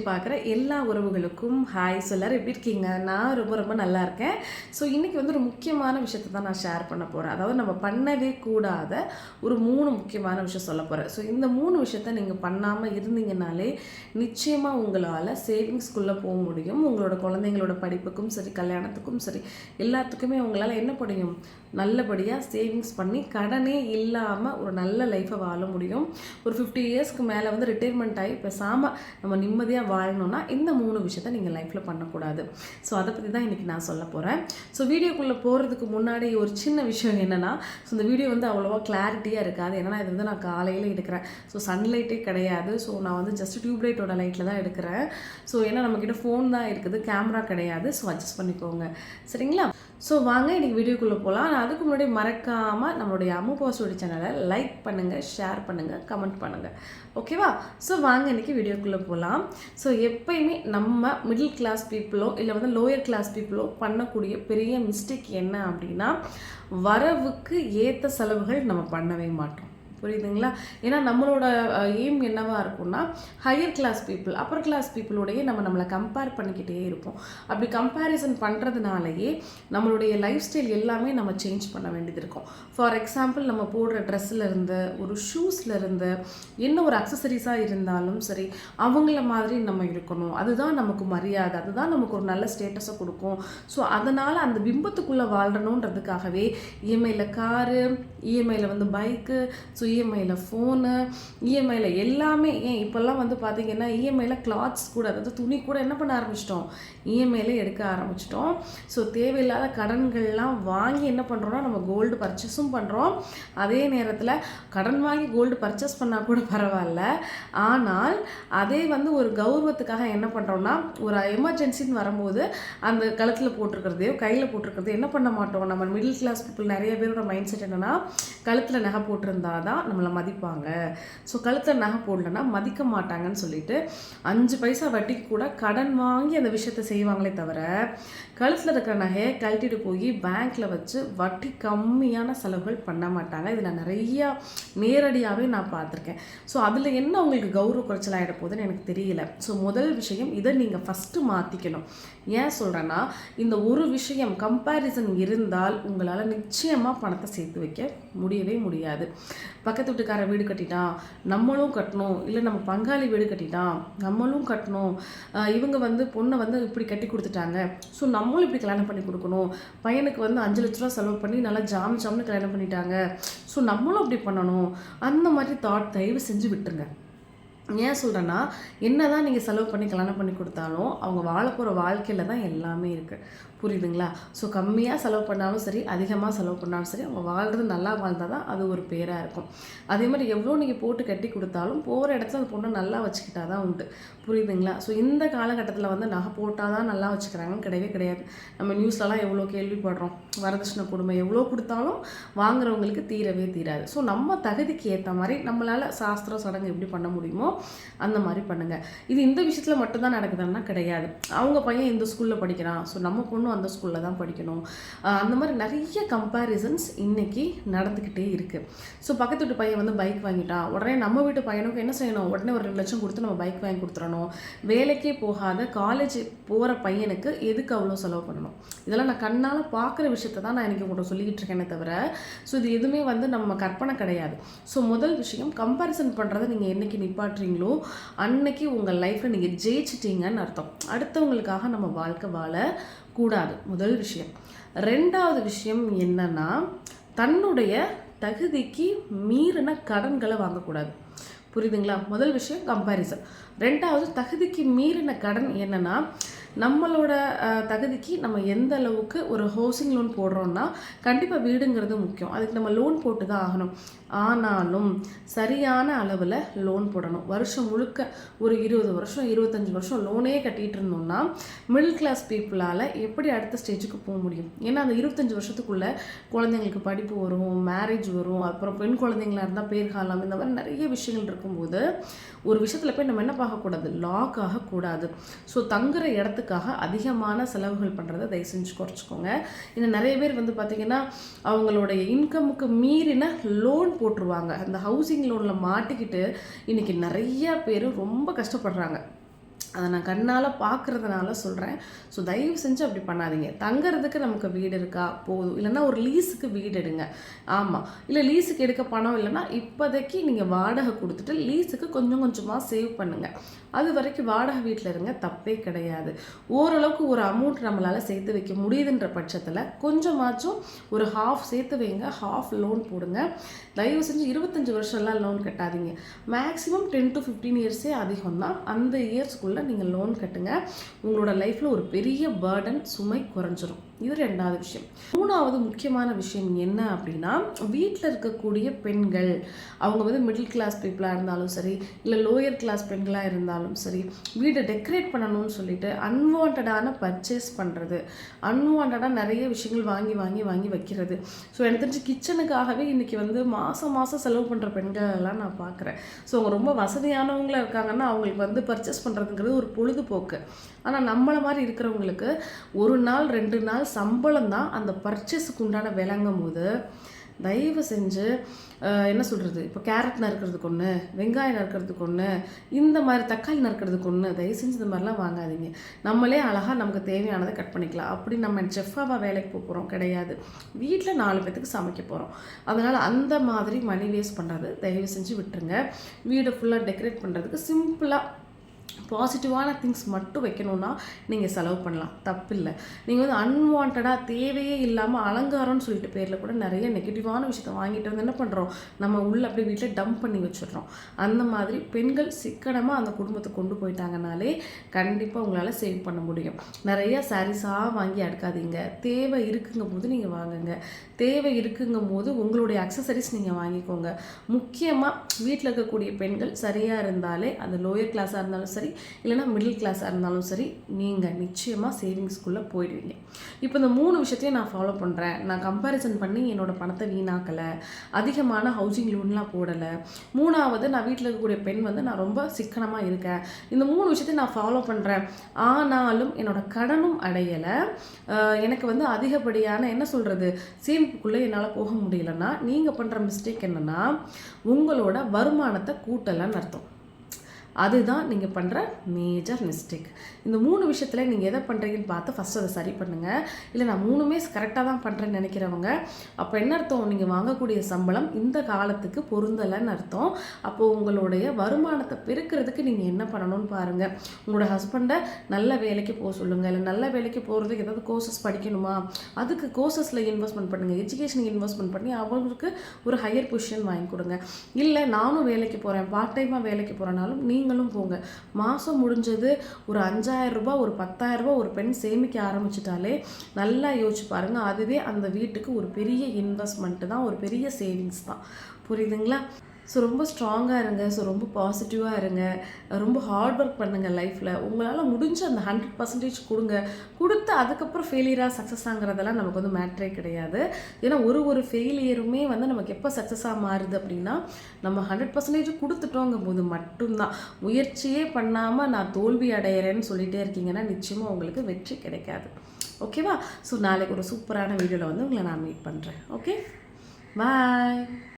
பார்க்குற எல்லா உறவுகளுக்கும் ஹாய் சொல்லார். எப்படி இருக்கீங்க? நான் ரொம்ப ரொம்ப நல்லா இருக்கேன். ஸோ இன்றைக்கி வந்து ஒரு முக்கியமான விஷயத்தை தான் நான் ஷேர் பண்ண போகிறேன். அதாவது நம்ம பண்ணவே கூடாத ஒரு 3 முக்கியமான விஷயம் சொல்ல போகிறேன். ஸோ இந்த 3 விஷயத்த நீங்கள் பண்ணாமல் இருந்தீங்கனாலே நிச்சயமாக உங்களால் சேவிங்ஸ்குள்ளே போக முடியும். உங்களோட குழந்தைங்களோட படிப்புக்கும் சரி, கல்யாணத்துக்கும் சரி, எல்லாத்துக்குமே உங்களால் என்ன முடியும்? நல்லபடியாக சேவிங்ஸ் பண்ணி கடனே இல்லாமல் ஒரு நல்ல லைஃப்பை வாழ முடியும். ஒரு 50 இயர்ஸ்க்கு மேலே வந்து ரிட்டைர்மெண்ட் ஆகி பேசாமல் நம்ம நிம்மதியாக வாழணும்னா இந்த 3 விஷயத்த நீங்கள் லைஃப்பில் பண்ணக்கூடாது. ஸோ அதை பற்றி தான் இன்றைக்கி நான் சொல்ல போகிறேன். ஸோ வீடியோக்குள்ளே போகிறதுக்கு முன்னாடி ஒரு சின்ன விஷயம் என்னென்னா, ஸோ இந்த வீடியோ வந்து அவ்வளோவா கிளாரிட்டியாக இருக்காது. ஏன்னா இது வந்து நான் காலையில் எடுக்கிறேன். ஸோ சன்லைட்டே கிடையாது. ஸோ நான் வந்து ஜஸ்ட் டியூப்லைட்டோட லைட்டில் தான் எடுக்கிறேன். ஸோ ஏன்னா நம்மக்கிட்ட ஃபோன் தான் இருக்குது, கேமரா கிடையாது. ஸோ அட்ஜஸ்ட் பண்ணிக்கோங்க, சரிங்களா? ஸோ வாங்க இன்றைக்கி வீடியோக்குள்ளே போகலாம். நான் அதுக்கு முன்னாடி மறக்காமல் நம்மளுடைய அம்மு பாசிட்டிவ் சேனலை லைக் பண்ணுங்கள், ஷேர் பண்ணுங்கள், கமெண்ட் பண்ணுங்கள், ஓகேவா? ஸோ வாங்க இன்றைக்கி வீடியோக்குள்ளே போகலாம். ஸோ எப்பயுமே நம்ம மிடில் கிளாஸ் பீப்புளோ இல்லை வந்து லோயர் கிளாஸ் பீப்புளோ பண்ணக்கூடிய பெரிய மிஸ்டேக் என்ன அப்படின்னா, வரவுக்கு ஏற்ற செலவுகள் நம்ம பண்ணவே மாட்டோம். புரியுதுங்களா? ஏன்னா நம்மளோட எய்ம் என்னவா இருக்கும்னா, higher class people, upper class பீப்புளோடையே நம்மளை கம்பேர் பண்ணிக்கிட்டே இருப்போம். அப்படி கம்பேரிசன் பண்ணுறதுனாலேயே நம்மளுடைய லைஃப் ஸ்டைல் எல்லாமே நம்ம சேஞ்ச் பண்ண வேண்டியது இருக்கும். ஃபார் எக்ஸாம்பிள், நம்ம போடுற ட்ரெஸ்ஸில் ஒரு ஷூஸ்லேருந்து என்ன ஒரு அக்சசரிஸாக இருந்தாலும் சரி, அவங்கள மாதிரி நம்ம இருக்கணும். அதுதான் நமக்கு மரியாதை, அதுதான் நமக்கு ஒரு நல்ல ஸ்டேட்டஸை கொடுக்கும். ஸோ அதனால் அந்த பிம்பத்துக்குள்ளே வாழ்கிறணுன்றதுக்காகவே இஎம்ஐயில் காரு, இஎம்ஐயில் வந்து பைக்கு, ஸோ இஎம்ஐயில் ஃபோனு, இஎம்ஐயில் எல்லாமே. ஏன் இப்போல்லாம் வந்து பார்த்திங்கன்னா இஎம்ஐயில் கிளாத்ஸ் கூட, அதாவது துணி கூட என்ன பண்ண ஆரம்பிச்சிட்டோம்? இஎம்ஐயில் எடுக்க ஆரம்பிச்சிட்டோம். ஸோ தேவையில்லாத கடன்கள்லாம் வாங்கி என்ன பண்ணுறோன்னா, நம்ம கோல்டு பர்ச்சேஸும் பண்ணுறோம். அதே நேரத்தில் கடன் வாங்கி கோல்டு பர்ச்சேஸ் பண்ணால் கூட பரவாயில்ல, ஆனால் அதே வந்து ஒரு கௌரவத்துக்காக என்ன பண்ணுறோன்னா, ஒரு எமர்ஜென்சின்னு வரும்போது அந்த கழுத்தில் போட்டிருக்கிறதையோ கையில் போட்டிருக்கிறதையோ என்ன பண்ண மாட்டோம். நம்ம மிடில் கிளாஸ் பீப்புள் நிறைய பேரோட மைண்ட் செட் என்னென்னா, கழுத்தில் நகை போட்டிருந்தா தான் நம்மளை மதிப்பாங்க. ஸோ கழுத்தில் நகை போடலன்னா மதிக்க மாட்டாங்கன்னு சொல்லிட்டு 5 பைசா வட்டிக்கு கூட கடன் வாங்கி அந்த விஷயத்தை செய்வாங்களே தவிர, கழுத்தில் இருக்கிற நகையை கழட்டிட்டு போய் பேங்க்கில் வச்சு வட்டி கம்மியான செலவுகள் பண்ண மாட்டாங்க. இது நான் நிறையா நேரடியாகவே நான் பார்த்துருக்கேன். ஸோ அதில் என்ன உங்களுக்கு கௌரவ குறைச்சல் ஆகிட போகுதுன்னு எனக்கு தெரியல. ஸோ முதல் விஷயம், இதை நீங்கள் ஃபஸ்ட்டு மாற்றிக்கணும். ஏன் சொல்கிறேன்னா, இந்த ஒரு விஷயம் கம்பேரிசன் இருந்தால் உங்களால் நிச்சயமாக பணத்தை சேர்த்து வைக்க முடியவே முடியாது. பக்கத்து வீட்டுக்கார வீடு கட்டிட்டான், நம்மளும் கட்டணும், இல்லை நம்ம பங்காளி வீடு கட்டிட்டான், நம்மளும் கட்டணும், இவங்க வந்து பொண்ணை வந்து இப்படி கட்டி கொடுத்துட்டாங்க, ஸோ நம்மளும் இப்படி கல்யாணம் பண்ணி கொடுக்கணும், பையனுக்கு வந்து 5 லட்ச ரூபா செலவு பண்ணி நல்லா ஜாம்னு கல்யாணம் பண்ணிட்டாங்க, ஸோ நம்மளும் அப்படி பண்ணணும். அந்த மாதிரி தாட் தயவு செஞ்சு விட்டுருங்க. ஏன் சொல்கிறேன்னா, என்ன தான் நீங்கள் செலவு பண்ணி கல்யாணம் பண்ணி கொடுத்தாலும் அவங்க வாழ போகிற வாழ்க்கையில் தான் எல்லாமே இருக்குது. புரியுதுங்களா? ஸோ கம்மியாக செலவு பண்ணாலும் சரி, அதிகமாக செலவு பண்ணாலும் சரி, அவங்க வாழ்கிறது நல்லா வாழ்ந்தால் தான் அது ஒரு பேராக இருக்கும். அதே மாதிரி எவ்வளோ நீங்கள் போட்டு கட்டி கொடுத்தாலும் போகிற இடத்துல அந்த பொண்ணை நல்லா வச்சுக்கிட்டா தான் உண்டு. புரியுதுங்களா? ஸோ இந்த காலகட்டத்தில் வந்து நகை போட்டால் தான் நல்லா வச்சுக்கிறாங்கன்னு கிடையவே கிடையாது. நம்ம நியூஸ்லலாம் எவ்வளோ கேள்விப்படுறோம். வரதட்சணை கொடுமை எவ்வளோ கொடுத்தாலும் வாங்குறவங்களுக்கு தீரவே தீராது. ஸோ நம்ம தகுதிக்கு ஏற்ற மாதிரி நம்மளால் சாஸ்திரம் சடங்கு எப்படி பண்ண முடியுமோ அந்த மாதிரி பண்ணுங்கள். இது இந்த விஷயத்தில் மட்டும்தான் நடக்குதுன்னா கிடையாது. அவங்க பையன் இந்த ஸ்கூலில் படிக்கிறான், ஸோ நம்ம பொண்ணு அந்த ஸ்கூலில் தான் படிக்கணும். அந்த மாதிரி நிறைய கம்பேரிசன்ஸ் இன்றைக்கி நடந்துக்கிட்டே இருக்குது. ஸோ பக்கத்து வீட்டு பையன் வந்து பைக் வாங்கிட்டான், உடனே நம்ம வீட்டு பையனுக்கு என்ன செய்யணும்? உடனே ஒரு 2 லட்சம் கொடுத்து நம்ம பைக் வாங்கி கொடுத்துடணும். வேலைக்கே போகாத காலேஜ் போகிற பையனுக்கு எதுக்கு அவ்வளோ செலவு பண்ணணும்? இதெல்லாம் நான் கண்ணால் பார்க்குற விஷயத்த தான் நான் இன்றைக்கி உங்கள்கிட்ட சொல்லிக்கிட்டு இருக்கேனே தவிர, ஸோ இது எதுவுமே வந்து நம்ம கற்பனை கிடையாது. ஸோ முதல் விஷயம், கம்பேரிசன் பண்ணுறதை நீங்கள் என்றைக்கு நிப்பாட்டுறீங்களோ அன்னைக்கு உங்கள் லைஃப்பில் நீங்கள் ஜெயிச்சிட்டீங்கன்னு அர்த்தம். அடுத்தவங்களுக்காக நம்ம வாழ்க்கை வாழ கூடாது, முதல் விஷயம். 2வது விஷயம் என்னன்னா, தன்னுடைய தகுதிக்கு மீறின கடன்களை வாங்கக்கூடாது. புரியுதுங்களா? முதல் விஷயம் கம்பேரிசன். 2வது தகுதிக்கு மீறின கடன் என்னன்னா, நம்மளோட தகுதிக்கு நம்ம எந்த அளவுக்கு ஒரு ஹவுசிங் லோன் போடுறோன்னா, கண்டிப்பாக வீடுங்கிறது முக்கியம், அதுக்கு நம்ம லோன் போட்டு தான் ஆகணும். ஆனாலும் சரியான அளவில் லோன் போடணும். வருஷம் முழுக்க ஒரு 20 வருஷம் 25 வருஷம் லோனே கட்டிகிட்டு இருந்தோம்னா மிடில் கிளாஸ் பீப்புளால் எப்படி அடுத்த ஸ்டேஜுக்கு போக முடியும்? ஏன்னா அந்த 25 வருஷத்துக்குள்ளே குழந்தைங்களுக்கு படிப்பு வரும், மேரேஜ் வரும், அப்புறம் பெண் குழந்தைங்களாக இருந்தால் பேர் காலம், இந்த மாதிரி நிறைய விஷயங்கள் இருக்கும்போது ஒரு விஷயத்தில் போய் நம்ம என்ன பார்க்கக்கூடாது? லாக் ஆகக்கூடாது. ஸோ தங்குற இடத்துக்காக அதிகமான செலவுகள் பண்ணுறதை தயவு செஞ்சு குறைச்சிக்கோங்க. இன்னும் நிறைய பேர் வந்து பார்த்திங்கன்னா அவங்களுடைய இன்கமுக்கு மீறின லோன் போட்டுருவாங்க. அந்த ஹவுசிங் லோனில் மாட்டிக்கிட்டு இன்றைக்கி நிறைய பேர் ரொம்ப கஷ்டப்படுறாங்க. அதை நான் கண்ணால் பார்க்குறதுனால சொல்கிறேன். ஸோ தயவு செஞ்சு அப்படி பண்ணாதீங்க. தங்குறதுக்கு நமக்கு வீடு இருக்கா போதும், இல்லைன்னா ஒரு லீஸுக்கு வீடு எடுங்க. ஆமாம், இல்லை லீஸுக்கு எடுக்க பணம் இல்லைன்னா இப்போதைக்கு நீங்கள் வாடகை கொடுத்துட்டு லீஸுக்கு கொஞ்சம் கொஞ்சமாக சேவ் பண்ணுங்கள். அது வரைக்கும் வாடகை வீட்டில் இருங்க, தப்பே கிடையாது. ஓரளவுக்கு ஒரு அமௌண்ட் நம்மளால் சேர்த்து வைக்க முடியுதுன்ற பட்சத்தில் கொஞ்சமாச்சும் ஒரு ஹாஃப் சேர்த்து வைங்க, ஹாஃப் லோன் போடுங்க. தயவு செஞ்சு 25 வருஷம்லாம் லோன் கட்டாதீங்க. மேக்ஸிமம் 10 to 15 இயர்ஸே அதிகம் தான். அந்த இயர்ஸ்க்குள்ளே நீங்கள் லோன் கட்டுங்க. உங்களோட லைஃப்பில் ஒரு பெரிய பேர்டன் சுமை குறைஞ்சிரும். இது 2வது விஷயம். 3வது முக்கியமான விஷயம் என்ன அப்படின்னா, வீட்டில் இருக்கக்கூடிய பெண்கள், அவங்க வந்து மிடில் கிளாஸ் பீப்புளாக இருந்தாலும் சரி, இல்லை லோயர் கிளாஸ் பெண்களாக இருந்தாலும் சரி, வீட்டை டெக்கரேட் பண்ணணும்னு சொல்லிட்டு அன்வான்டான பர்ச்சேஸ் பண்ணுறது, அன்வான்டாக நிறைய விஷயங்கள் வாங்கி வாங்கி வாங்கி வைக்கிறது. ஸோ எனக்கு தெரிஞ்சு கிச்சனுக்காகவே இன்றைக்கி வந்து மாதம் மாதம் செலவு பண்ணுற பெண்கள் எல்லாம் நான் பார்க்குறேன். ஸோ அவங்க ரொம்ப வசதியானவங்களாக இருக்காங்கன்னா அவங்களுக்கு வந்து பர்ச்சேஸ் பண்ணுறதுங்கிறது ஒரு பொழுதுபோக்கு. ஆனால் நம்மளை மாதிரி இருக்கிறவங்களுக்கு 1 நாள் 2 நாள் சம்பளம் தான் அந்த பர்ச்சேஸுக்கு உண்டான விளங்கும் போது, தயவு செஞ்சு என்ன சொல்கிறது, இப்போ கேரட் நறுக்கிறதுக்கு ஒன்று, வெங்காயம் நறுக்கிறதுக்கு ஒன்று, இந்த மாதிரி தக்காளி நறுக்கிறதுக்கு ஒன்று, தயவு செஞ்சு இந்த மாதிரிலாம் வாங்காதீங்க. நம்மளே அழகாக நமக்கு தேவையானதை கட் பண்ணிக்கலாம். அப்படி நம்ம செஃப்பாக வேலைக்கு போகிறோம் கிடையாது, வீட்டில் 4 பேத்துக்கு சமைக்க போகிறோம். அதனால் அந்த மாதிரி மணி வேஸ்ட் பண்ணுறது தயவு செஞ்சு விட்டுருங்க. வீடை ஃபுல்லாக டெக்கரேட் பண்ணுறதுக்கு சிம்பிளாக பாசிட்டிவான திங்ஸ் மட்டும் வைக்கணும்னா நீங்கள் செலவு பண்ணலாம், தப்பில்லை. நீங்கள் வந்து அன்வான்டாக தேவையே இல்லாமல் அலங்காரம்னு சொல்லிட்டு பேரில் கூட நிறைய நெகட்டிவான விஷயத்தை வாங்கிட்டு வந்து என்ன பண்ணுறோம், நம்ம உள்ளே அப்படியே வீட்டில் டம்ப் பண்ணி வச்சிடுறோம். அந்த மாதிரி பெண்கள் சிக்கனமாக அந்த குடும்பத்தை கொண்டு போயிட்டாங்கனாலே கண்டிப்பாக உங்களால் சேவ் பண்ண முடியும். நிறைய சாரீஸாக வாங்கி அடுக்காதீங்க. தேவை இருக்குங்கும் போது நீங்கள் வாங்குங்க. தேவை இருக்குங்கும் போது உங்களுடைய அக்சசரிஸ் நீங்கள் வாங்கிக்கோங்க. முக்கியமாக வீட்டில் இருக்கக்கூடிய பெண்கள் சரியாக இருந்தாலே, அது லோயர் கிளாஸாக இருந்தாலும் சரி, இல்லைனா மிடில் கிளாஸாக இருந்தாலும் சரி, நீங்கள் நிச்சயமாக சேவிங்ஸ்குள்ளே போயிடுவீங்க. இப்போ இந்த 3 விஷயத்தையும் நான் ஃபாலோ பண்ணுறேன். நான் கம்பேரிசன் பண்ணி என்னோடய பணத்தை வீணாக்கலை, அதிகமான ஹவுசிங் லோன்லாம் போடலை. 3வது, நான் வீட்டில் இருக்கக்கூடிய பெண் வந்து நான் ரொம்ப சிக்கனமாக இருக்கேன். இந்த 3 விஷயத்தையும் நான் ஃபாலோ பண்ணுறேன். ஆனாலும் என்னோடய கடனும் அடையலை. எனக்கு வந்து அதிகப்படியான என்ன சொல்கிறது, சேமிப்புக்குள்ளே என்னால் போக முடியலன்னா, நீங்கள் பண்ணுற மிஸ்டேக் என்னென்னா, உங்களோட வருமானத்தை கூட்டலைன்னு அர்த்தம். அதுதான் நீங்கள் பண்ணுற மேஜர் மிஸ்டேக். இந்த 3 விஷயத்தில் நீங்கள் எதை பண்ணுறீங்கன்னு பார்த்து ஃபஸ்ட் அதை சரி பண்ணுங்கள். இல்லை நான் 3மே கரெக்டாக தான் பண்ணுறேன்னு நினைக்கிறவங்க, அப்போ என்ன அர்த்தம், நீங்கள் வாங்கக்கூடிய சம்பளம் இந்த காலத்துக்கு பொருந்தலைன்னு அர்த்தம். அப்போது உங்களுடைய வருமானத்தை பெருக்கிறதுக்கு நீங்கள் என்ன பண்ணணும்னு பாருங்கள். உங்களோட ஹஸ்பண்டை நல்ல வேலைக்கு போக சொல்லுங்கள். இல்லை நல்ல வேலைக்கு போகிறதுக்கு ஏதாவது கோர்சஸ் படிக்கணுமா, அதுக்கு கோர்சஸில் இன்வெஸ்ட்மெண்ட் பண்ணுங்கள். எஜுகேஷனுக்கு இன்வெஸ்ட்மெண்ட் பண்ணி அவங்களுக்கு ஒரு ஹையர் பொசிஷன் வாங்கி கொடுங்க. இல்லை நானும் வேலைக்கு போகிறேன், பார்ட் டைமாக வேலைக்கு போகிறனாலும் நீங்களும் போங்க. மாதம் முடிஞ்சது ஒரு 5,000 ரூபாய், ஒரு 10,000 ரூபாய் ஒரு பெண் சேமிக்க ஆரம்பிச்சிட்டாலே நல்லா யோசிச்சு பாருங்கள். அதுவே அந்த வீட்டுக்கு ஒரு பெரிய இன்வெஸ்ட்மெண்ட்டு தான், ஒரு பெரிய சேவிங்ஸ் தான். புரியுதுங்களா? ஸோ ரொம்ப ஸ்ட்ராங்காக இருங்க. ஸோ ரொம்ப பாசிட்டிவாக இருங்க. ரொம்ப ஹார்ட் ஒர்க் பண்ணுங்கள் லைஃப்பில். உங்களால் முடிஞ்ச அந்த 100% கொடுங்க. கொடுத்து அதுக்கப்புறம் ஃபெயிலியராக சக்ஸஸ் ஆகிறதெல்லாம் நமக்கு வந்து மேட்ரே கிடையாது. ஏன்னா ஒரு ஃபெயிலியருமே வந்து நமக்கு எப்போ சக்ஸஸாக மாறுது அப்படின்னா, நம்ம 100% கொடுத்துட்டோங்கும் போது மட்டும்தான். முயற்சியே பண்ணாமல் நான் தோல்வி அடையிறேன்னு சொல்லிகிட்டே இருக்கீங்கன்னா நிச்சயமாக உங்களுக்கு வெற்றி கிடைக்காது. ஓகேவா? ஸோ நாளைக்கு ஒரு சூப்பரான வீடியோவில் வந்து உங்களை நான் மீட் பண்ணுறேன். ஓகே, பாய்.